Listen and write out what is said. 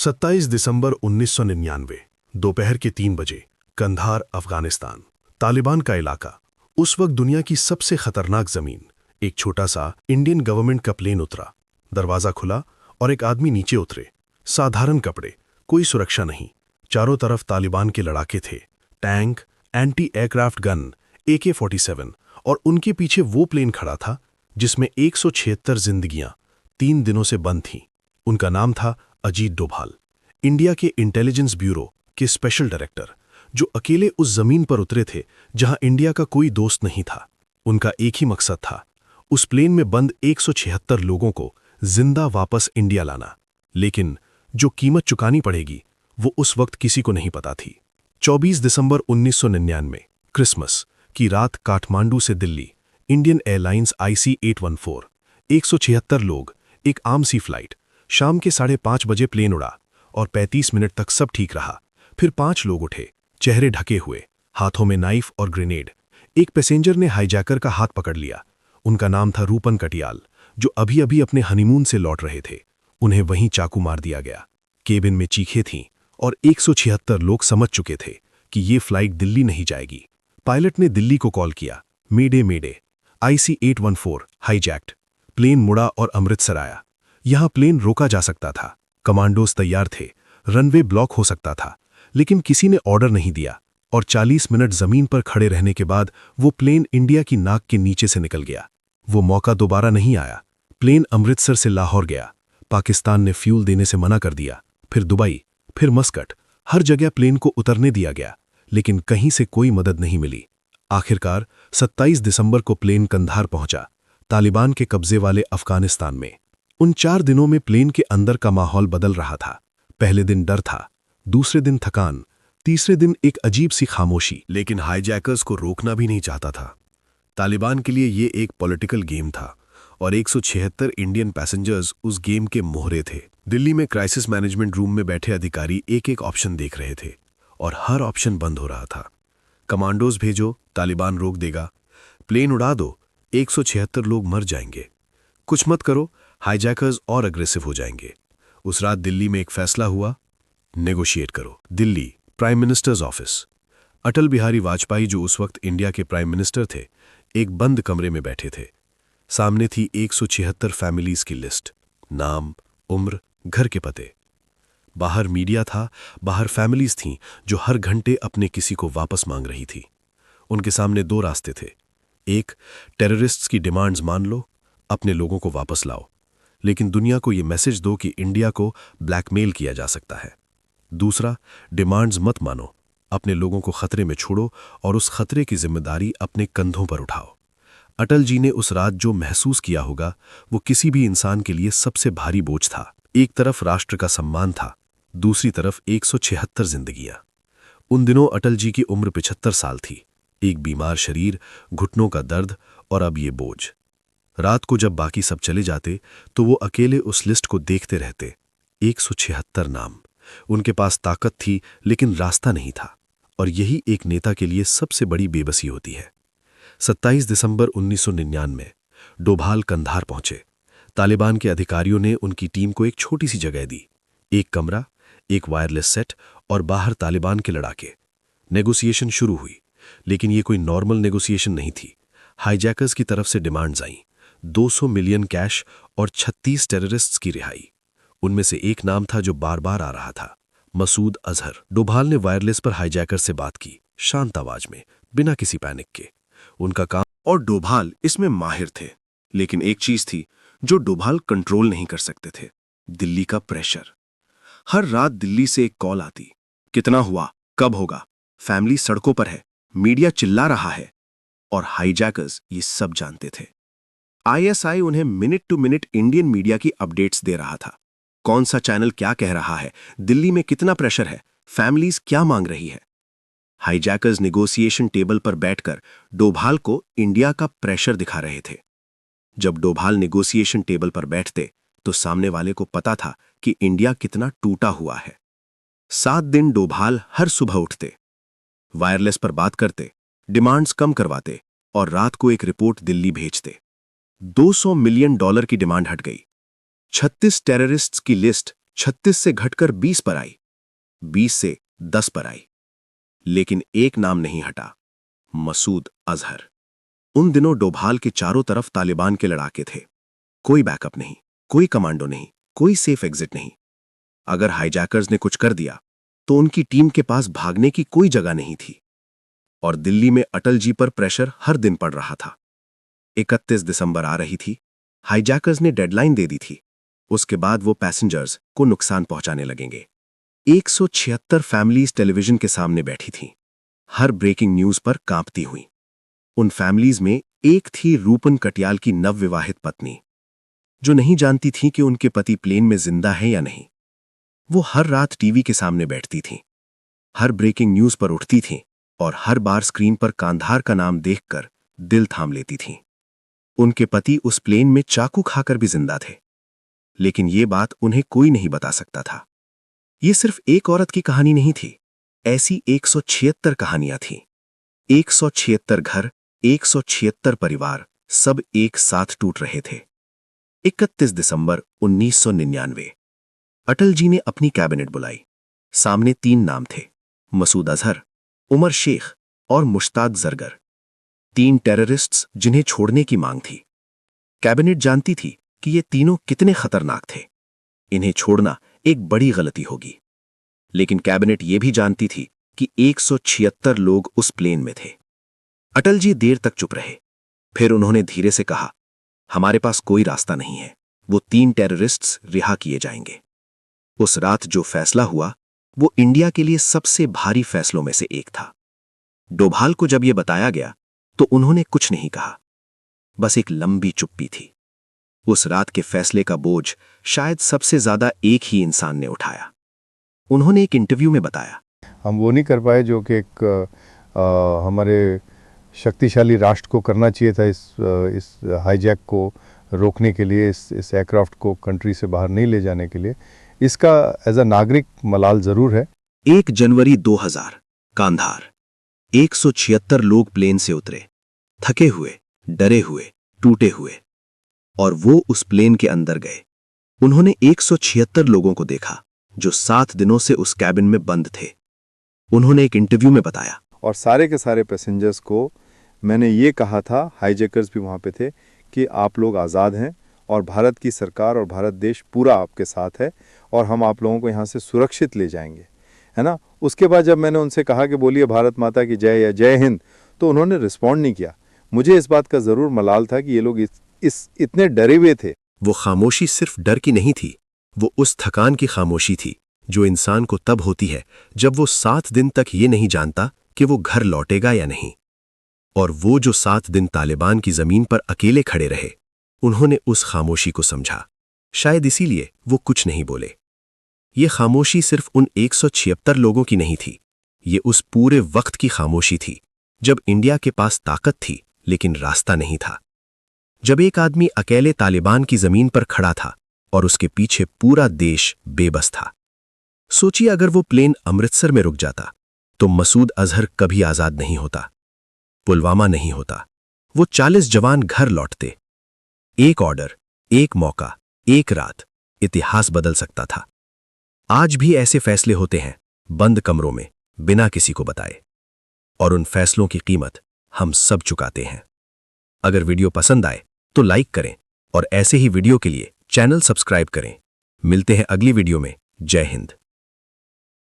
27 दिसंबर 1999 दोपहर के 3 बजे कंधार, अफगानिस्तान। तालिबान का इलाका। उस वक्त दुनिया की सबसे खतरनाक जमीन। एक छोटा सा इंडियन गवर्नमेंट का प्लेन उतरा। दरवाजा खुला और एक आदमी नीचे उतरे। साधारण कपड़े, कोई सुरक्षा नहीं। चारों तरफ तालिबान के लड़ाके थे। Tank, anti aircraft gun, AK-47 और उनके पीछे वो प्लेन खड़ा था जिसमें 176 जिंदगियां 3 दिनों से बंद थीं। उनका नाम था अजीत डोभाल, इंडिया के इंटेलिजेंस ब्यूरो के स्पेशल डायरेक्टर, जो अकेले उस जमीन पर उतरे थे जहां इंडिया का कोई दोस्त नहीं था। उनका एक ही मकसद था, उस प्लेन में बंद 176 लोगों को जिंदा वापस इंडिया लाना। लेकिन जो कीमत चुकानी पड़ेगी वो उस वक्त किसी को नहीं पता थी। 24 दिसंबर 1999 क्रिसमस की रात काठमांडू से दिल्ली इंडियन एयरलाइंस IC-814 176 लोग, एक आम सी फ्लाइट। शाम के 5:30 बजे प्लेन उड़ा और 35 मिनट तक सब ठीक रहा। फिर 5 लोग उठे, चेहरे ढके हुए, हाथों में नाइफ और ग्रेनेड। एक पैसेंजर ने हाईजैकर का हाथ पकड़ लिया। उनका नाम था रूपन कटियाल, जो अभी अभी अपने हनीमून से लौट रहे थे। उन्हें वहीं चाकू मार दिया गया। केबिन में चीखें थीं और 176 लोग समझ चुके थे कि ये फ्लाइट दिल्ली नहीं जाएगी। पायलट ने दिल्ली को कॉल किया, मेडे मेडे, IC-814 हाईजैक्ड। प्लेन मुड़ा और अमृतसर आया। यहां प्लेन रोका जा सकता था, कमांडोज तैयार थे, रनवे ब्लॉक हो सकता था, लेकिन किसी ने ऑर्डर नहीं दिया और 40 मिनट जमीन पर खड़े रहने के बाद वो प्लेन इंडिया की नाक के नीचे से निकल गया। वो मौका दोबारा नहीं आया। प्लेन अमृतसर से लाहौर गया। पाकिस्तान ने फ्यूल देने से मना कर दिया। फिर दुबई, फिर मस्कट, हर जगह प्लेन को उतरने दिया गया, लेकिन कहीं से कोई मदद नहीं मिली। आखिरकार 27 दिसंबर को प्लेन कंधार पहुंचा, तालिबान के कब्जे वाले अफगानिस्तान में। उन 4 दिनों में प्लेन के अंदर का माहौल बदल रहा था। पहले दिन डर था, दूसरे दिन थकान, तीसरे दिन एक अजीब सी खामोशी। लेकिन हाईजैकर्स को रोकना भी नहीं चाहता था। तालिबान के लिए ये एक पॉलिटिकल गेम था और 176 इंडियन पैसेंजर्स उस गेम के मोहरे थे। दिल्ली में क्राइसिस मैनेजमेंट रूम में बैठे अधिकारी एक एक ऑप्शन देख रहे थे और हर ऑप्शन बंद हो रहा था। कमांडोज भेजो, तालिबान रोक देगा। प्लेन उड़ा दो, 176 लोग मर जाएंगे। कुछ मत करो, हाईजैकर्स और अग्रेसिव हो जाएंगे। उस रात दिल्ली में एक फैसला हुआ, नेगोशिएट करो। Delhi, prime minister's office. Atal Bihari Vajpayee, जो उस वक्त इंडिया के प्राइम मिनिस्टर थे, एक बंद कमरे में बैठे थे। सामने थी 176 फैमिलीज की लिस्ट, नाम, उम्र, घर के पते। बाहर मीडिया था, बाहर फैमिलीज थीं जो हर घंटे अपने किसी को वापस मांग रही थी। उनके सामने 2 रास्ते थे। एक, टेररिस्ट्स की डिमांड्स मान लो, अपने लोगों को वापस लाओ, लेकिन दुनिया को यह मैसेज दो कि इंडिया को ब्लैकमेल किया जा सकता है। दूसरा, डिमांड्स मत मानो, अपने लोगों को खतरे में छोड़ो और उस खतरे की जिम्मेदारी अपने कंधों पर उठाओ। अटल जी ने उस रात जो महसूस किया होगा, वो किसी भी इंसान के लिए सबसे भारी बोझ था। एक तरफ राष्ट्र का सम्मान था, दूसरी तरफ 176 जिंदगियां। उन दिनों अटल जी की उम्र 75 साल थी। एक बीमार शरीर, घुटनों का दर्द और अब ये बोझ। रात को जब बाकी सब चले जाते तो वो अकेले उस लिस्ट को देखते रहते। 176 नाम। उनके पास ताकत थी लेकिन रास्ता नहीं था, और यही एक नेता के लिए सबसे बड़ी बेबसी होती है। 27 दिसंबर 1999 डोभाल कंधार पहुंचे। तालिबान के अधिकारियों ने उनकी टीम को एक छोटी सी जगह दी, एक कमरा, एक वायरलेस सेट और बाहर तालिबान के लड़ाके। नेगोशिएशन शुरू हुई, लेकिन ये कोई नॉर्मल नेगोशिएशन नहीं थी। हाईजैकर्स की तरफ से डिमांड्स आईं, 200 मिलियन कैश और 36 टेररिस्ट्स की रिहाई। उनमें से एक नाम था जो बार बार आ रहा था, मसूद अजहर। डोभाल ने वायरलेस पर हाईजैकर से बात की, शांत आवाज में, बिना किसी पैनिक के। उनका काम, और डोभाल इसमें माहिर थे। लेकिन एक चीज थी जो डोभाल कंट्रोल नहीं कर सकते थे, दिल्ली का प्रेशर। हर रात दिल्ली से एक कॉल आती, कितना हुआ, कब होगा, फैमिली सड़कों पर है, मीडिया चिल्ला रहा है। और हाईजैकर्स ये सब जानते थे। ISI उन्हें minute to minute Indian media की अपडेट्स दे रहा था। कौन सा चैनल क्या कह रहा है, दिल्ली में कितना प्रेशर है, फैमिलीज क्या मांग रही है। हाईजैकर्स नेगोशिएशन टेबल पर बैठकर डोभाल को इंडिया का प्रेशर दिखा रहे थे। जब डोभाल नेगोशिएशन टेबल पर बैठते तो सामने वाले को पता था कि इंडिया कितना टूटा हुआ है। 7 दिन डोभाल हर सुबह उठते, वायरलेस पर बात करते, डिमांड्स कम करवाते और रात को एक रिपोर्ट दिल्ली भेजते। $200 मिलियन की डिमांड हट गई। 36 टेररिस्ट्स की लिस्ट 36 से घटकर 20 पर आई, 20 से 10 पर आई, लेकिन एक नाम नहीं हटा, मसूद अजहर। उन दिनों डोभाल के चारों तरफ तालिबान के लड़ाके थे। कोई बैकअप नहीं, कोई कमांडो नहीं, कोई सेफ एग्जिट नहीं। अगर हाईजैकर्स ने कुछ कर दिया तो उनकी टीम के पास भागने की कोई जगह नहीं थी। और दिल्ली में अटल जी पर प्रेशर हर दिन पड़ रहा था। 31 दिसंबर आ रही थी, हाईजैकर्स ने डेडलाइन दे दी थी। उसके बाद वो पैसेंजर्स को नुकसान पहुंचाने लगेंगे। 176 फैमिलीज टेलीविजन के सामने बैठी थीं, हर ब्रेकिंग न्यूज पर कांपती हुई। उन फैमिलीज में एक थी रूपन कटियाल की नवविवाहित पत्नी, जो नहीं जानती थी कि उनके पति प्लेन में जिंदा है या नहीं। वो हर रात टीवी के सामने बैठती थीं, हर ब्रेकिंग न्यूज पर उठती थीं और हर बार स्क्रीन पर कांधार का नाम देखकर दिल थाम लेती थीं। उनके पति उस प्लेन में चाकू खाकर भी जिंदा थे, लेकिन ये बात उन्हें कोई नहीं बता सकता था। ये सिर्फ एक औरत की कहानी नहीं थी, ऐसी 176 कहानियां थीं। 176 घर, 176 परिवार, सब एक साथ टूट रहे थे। 31 दिसंबर 1999 अटल जी ने अपनी कैबिनेट बुलाई। सामने 3 नाम थे, मसूद अजहर, उमर शेख और मुश्ताक जरगर। 3 टेररिस्ट्स जिन्हें छोड़ने की मांग थी। कैबिनेट जानती थी कि ये तीनों कितने खतरनाक थे। इन्हें छोड़ना एक बड़ी गलती होगी। लेकिन कैबिनेट ये भी जानती थी कि 176 लोग उस प्लेन में थे। अटल जी देर तक चुप रहे। फिर उन्होंने धीरे से कहा, हमारे पास कोई रास्ता नहीं है, वो 3 टेररिस्ट्स रिहा किए जाएंगे। उस रात जो फैसला हुआ वो इंडिया के लिए सबसे भारी फैसलों में से एक था। डोभाल को जब यह बताया गया तो उन्होंने कुछ नहीं कहा, बस एक लंबी चुप्पी थी। उस रात के फैसले का बोझ शायद सबसे ज्यादा एक ही इंसान ने उठाया। उन्होंने एक इंटरव्यू में बताया, हम वो नहीं कर पाए जो कि हमारे शक्तिशाली राष्ट्र को करना चाहिए था। इस हाईजैक को रोकने के लिए, इस एयरक्राफ्ट को कंट्री से बाहर नहीं ले जाने के लिए, इसका एज अ नागरिक मलाल जरूर है। 1 जनवरी 2000 कांधार, 176 लोग प्लेन से उतरे, थके हुए, डरे हुए, टूटे हुए, और वो उस प्लेन के अंदर गए। उन्होंने 176 लोगों को देखा जो 7 दिनों से उस कैबिन में बंद थे। उन्होंने एक इंटरव्यू में बताया, और सारे के सारे पैसेंजर्स को मैंने ये कहा था, हाईजैकर्स भी वहाँ पे थे, कि आप लोग आज़ाद हैं और भारत की सरकार और भारत देश पूरा आपके साथ है और हम आप लोगों को यहाँ से सुरक्षित ले जाएंगे, है ना। उसके बाद जब मैंने उनसे कहा कि बोलिए भारत माता की जय या जय हिंद, तो उन्होंने रिस्पॉन्ड नहीं किया। मुझे इस बात का ज़रूर मलाल था कि ये लोग इस इतने डरे हुए थे। वो खामोशी सिर्फ डर की नहीं थी, वो उस थकान की खामोशी थी जो इंसान को तब होती है जब वो 7 दिन तक ये नहीं जानता कि वो घर लौटेगा या नहीं। और वो जो 7 दिन तालिबान की जमीन पर अकेले खड़े रहे, उन्होंने उस खामोशी को समझा। शायद इसीलिए वो कुछ नहीं बोले। ये खामोशी सिर्फ उन 176 लोगों की नहीं थी, ये उस पूरे वक्त की खामोशी थी जब इंडिया के पास ताकत थी लेकिन रास्ता नहीं था। जब एक आदमी अकेले तालिबान की जमीन पर खड़ा था और उसके पीछे पूरा देश बेबस था। सोचिए, अगर वो प्लेन अमृतसर में रुक जाता तो मसूद अजहर कभी आजाद नहीं होता, पुलवामा नहीं होता, वो 40 जवान घर लौटते। एक ऑर्डर, एक मौका, एक रात, इतिहास बदल सकता था। आज भी ऐसे फैसले होते हैं, बंद कमरों में, बिना किसी को बताए, और उन फैसलों की कीमत हम सब चुकाते हैं। अगर वीडियो पसंद आए तो लाइक करें और ऐसे ही वीडियो के लिए चैनल सब्सक्राइब करें। मिलते हैं अगली वीडियो में। जय हिंद।